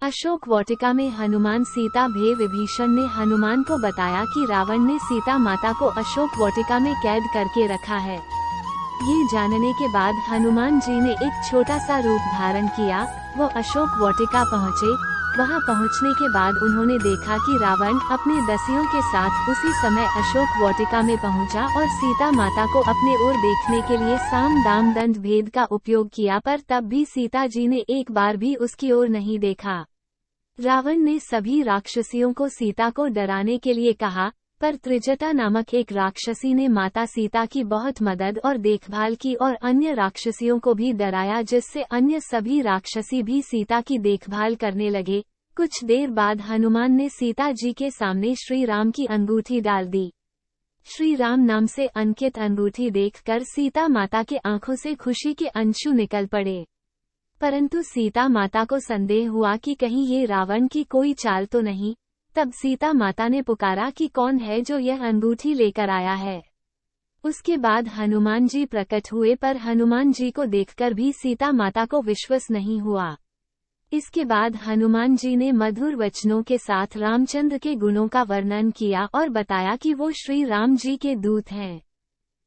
अशोक वाटिका में हनुमान सीता भे विभीषण ने हनुमान को बताया कि रावण ने सीता माता को अशोक वाटिका में कैद करके रखा है। ये जानने के बाद हनुमान जी ने एक छोटा सा रूप धारण किया। वो अशोक वाटिका पहुँचे। वहां पहुंचने के बाद उन्होंने देखा कि रावण अपने दसियों के साथ उसी समय अशोक वाटिका में पहुंचा और सीता माता को अपने ओर देखने के लिए साम दाम दंड भेद का उपयोग किया, पर तब भी सीता जी ने एक बार भी उसकी ओर नहीं देखा। रावण ने सभी राक्षसियों को सीता को डराने के लिए कहा, पर त्रिजटा नामक एक राक्षसी ने माता सीता की बहुत मदद और देखभाल की और अन्य राक्षसियों को भी डराया, जिससे अन्य सभी राक्षसी भी सीता की देखभाल करने लगे। कुछ देर बाद हनुमान ने सीता जी के सामने श्री राम की अंगूठी डाल दी। श्री राम नाम से अंकित अंगूठी देखकर सीता माता के आंखों से खुशी के अंशु निकल पड़े। परंतु सीता माता को संदेह हुआ कि कहीं ये रावण की कोई चाल तो नहीं। तब सीता माता ने पुकारा कि कौन है जो यह अंगूठी लेकर आया है। उसके बाद हनुमान जी प्रकट हुए, पर हनुमान जी को देखकर भी सीता माता को विश्वास नहीं हुआ। इसके बाद हनुमान जी ने मधुर वचनों के साथ रामचंद्र के गुणों का वर्णन किया और बताया कि वो श्री राम जी के दूत हैं।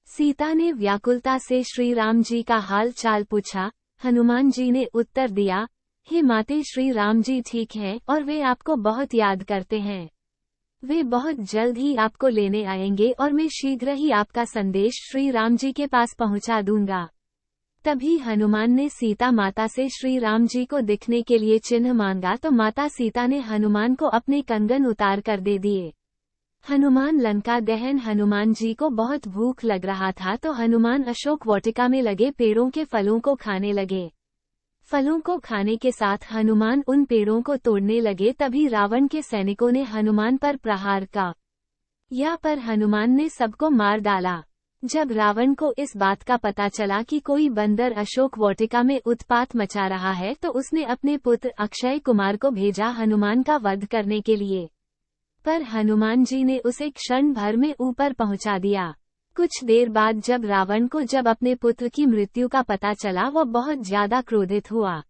सीता ने व्याकुलता से श्री राम जी का हाल चाल पूछा। हनुमान जी ने उत्तर दिया, हे माते, श्री राम जी ठीक हैं और वे आपको बहुत याद करते हैं। वे बहुत जल्द ही आपको लेने आएंगे और मैं शीघ्र ही आपका संदेश श्री राम जी के पास पहुंचा दूंगा। तभी हनुमान ने सीता माता से श्री राम जी को दिखने के लिए चिन्ह मांगा, तो माता सीता ने हनुमान को अपने कंगन उतार कर दे दिए। हनुमान लंका दहन। हनुमान जी को बहुत भूख लग रहा था, तो हनुमान अशोक वाटिका में लगे पेड़ों के फलों को खाने लगे। फलों को खाने के साथ हनुमान उन पेड़ों को तोड़ने लगे। तभी रावण के सैनिकों ने हनुमान पर प्रहार किया, पर हनुमान ने सबको मार डाला। जब रावण को इस बात का पता चला कि कोई बंदर अशोक वाटिका में उत्पात मचा रहा है, तो उसने अपने पुत्र अक्षय कुमार को भेजा हनुमान का वध करने के लिए। पर हनुमान जी ने उसे क्षण भर में ऊपर पहुंचा दिया। कुछ देर बाद जब रावण को अपने पुत्र की मृत्यु का पता चला, वह बहुत ज्यादा क्रोधित हुआ।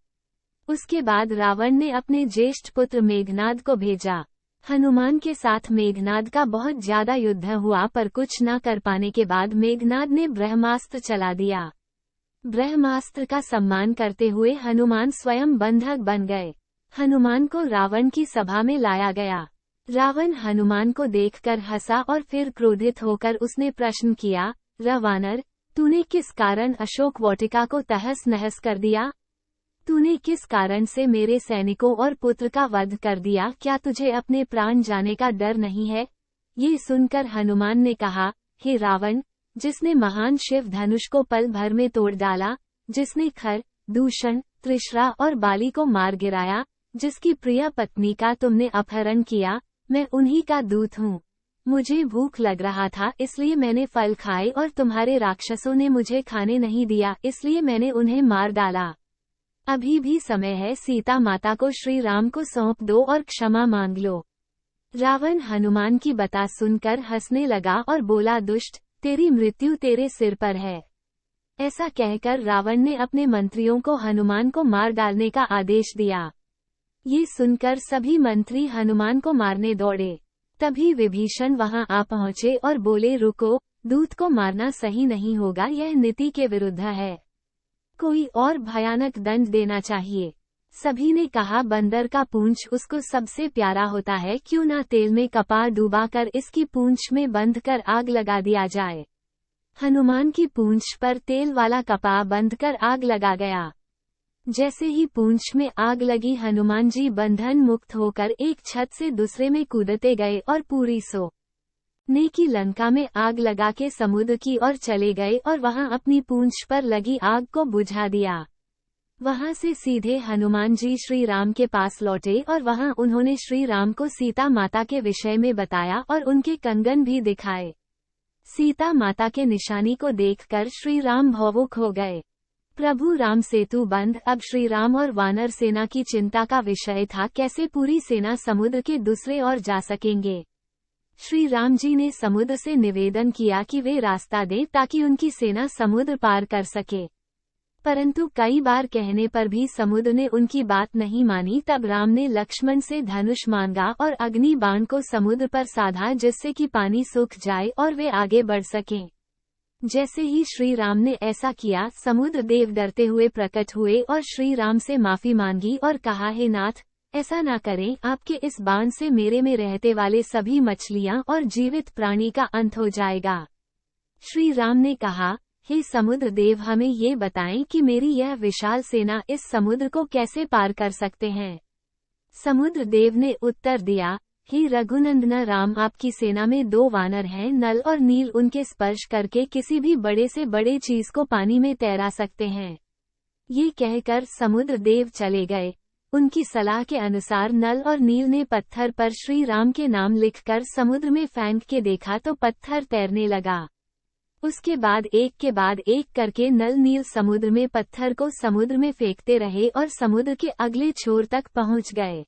उसके बाद रावण ने अपने ज्येष्ठ पुत्र मेघनाद को भेजा। हनुमान के साथ मेघनाद का बहुत ज्यादा युद्ध हुआ, पर कुछ न कर पाने के बाद मेघनाद ने ब्रह्मास्त्र चला दिया। ब्रह्मास्त्र का सम्मान करते हुए हनुमान स्वयं बंधक बन गए। हनुमान को रावण की सभा में लाया गया। रावण हनुमान को देखकर हंसा और फिर क्रोधित होकर उसने प्रश्न किया, वानर, तूने किस कारण अशोक वाटिका को तहस नहस कर दिया? तूने किस कारण से मेरे सैनिकों और पुत्र का वध कर दिया? क्या तुझे अपने प्राण जाने का डर नहीं है? ये सुनकर हनुमान ने कहा, हे रावण, जिसने महान शिव धनुष को पल भर में तोड़ डाला, जिसने खर, दूषण, त्रिशरा और बाली को मार गिराया, जिसकी प्रिय पत्नी का तुमने अपहरण किया, मैं उन्हीं का दूत हूँ। मुझे भूख लग रहा था, इसलिए मैंने फल खाए और तुम्हारे राक्षसों ने मुझे खाने नहीं दिया, इसलिए मैंने उन्हें मार डाला। अभी भी समय है, सीता माता को श्री राम को सौंप दो और क्षमा मांग लो। रावण हनुमान की बात सुनकर हंसने लगा और बोला, दुष्ट, तेरी मृत्यु तेरे सिर पर है। ऐसा कहकर रावण ने अपने मंत्रियों को हनुमान को मार डालने का आदेश दिया। ये सुनकर सभी मंत्री हनुमान को मारने दौड़े। तभी विभीषण वहां आ पहुंचे और बोले, रुको, दूत को मारना सही नहीं होगा, यह नीति के विरुद्ध है। कोई और भयानक दंड देना चाहिए। सभी ने कहा, बंदर का पूंछ उसको सबसे प्यारा होता है, क्यों ना तेल में कपार डुबाकर इसकी पूंछ में बंधकर आग लगा दिया जाए। हनुमान की पूंछ पर तेल वाला कपा बंधकर आग लगा गया। जैसे ही पूंछ में आग लगी, हनुमान जी बंधन मुक्त होकर एक छत से दूसरे में कूदते गए और पूरी सोने की लंका में आग लगा के समुद्र की ओर चले गए और वहां अपनी पूंछ पर लगी आग को बुझा दिया। वहां से सीधे हनुमान जी श्री राम के पास लौटे और वहां उन्होंने श्री राम को सीता माता के विषय में बताया और उनके कंगन भी दिखाए। सीता माता के निशानी को देखकर श्री राम भावुक हो गए। प्रभु राम सेतु बंद। अब श्री राम और वानर सेना की चिंता का विषय था, कैसे पूरी सेना समुद्र के दूसरे ओर जा सकेंगे। श्री राम जी ने समुद्र से निवेदन किया कि वे रास्ता दें ताकि उनकी सेना समुद्र पार कर सके। परंतु कई बार कहने पर भी समुद्र ने उनकी बात नहीं मानी। तब राम ने लक्ष्मण से धनुष मांगा और अग्नि बाण को समुद्र पर साधा, जिससे कि पानी सूख जाए और वे आगे बढ़ सकें। जैसे ही श्री राम ने ऐसा किया, समुद्र देव डरते हुए प्रकट हुए और श्री राम से माफी मांगी और कहा, हे नाथ, ऐसा ना करें, आपके इस बाण से मेरे में रहते वाले सभी मछलियां और जीवित प्राणी का अंत हो जाएगा। श्री राम ने कहा, हे समुद्र देव, हमें ये बताएं कि मेरी यह विशाल सेना इस समुद्र को कैसे पार कर सकते हैं। समुद्र देव ने उत्तर दिया, हे रघुनंदन राम, आपकी सेना में 2 वानर हैं, नल और नील। उनके स्पर्श करके किसी भी बड़े से बड़े चीज को पानी में तैरा सकते हैं। ये कहकर समुद्र देव चले गए। उनकी सलाह के अनुसार नल और नील ने पत्थर पर श्री राम के नाम लिखकर समुद्र में फेंक के देखा तो पत्थर तैरने लगा। उसके बाद एक के बाद एक करके नल नील समुद्र में पत्थर को समुद्र में फेंकते रहे और समुद्र के अगले छोर तक पहुंच गए।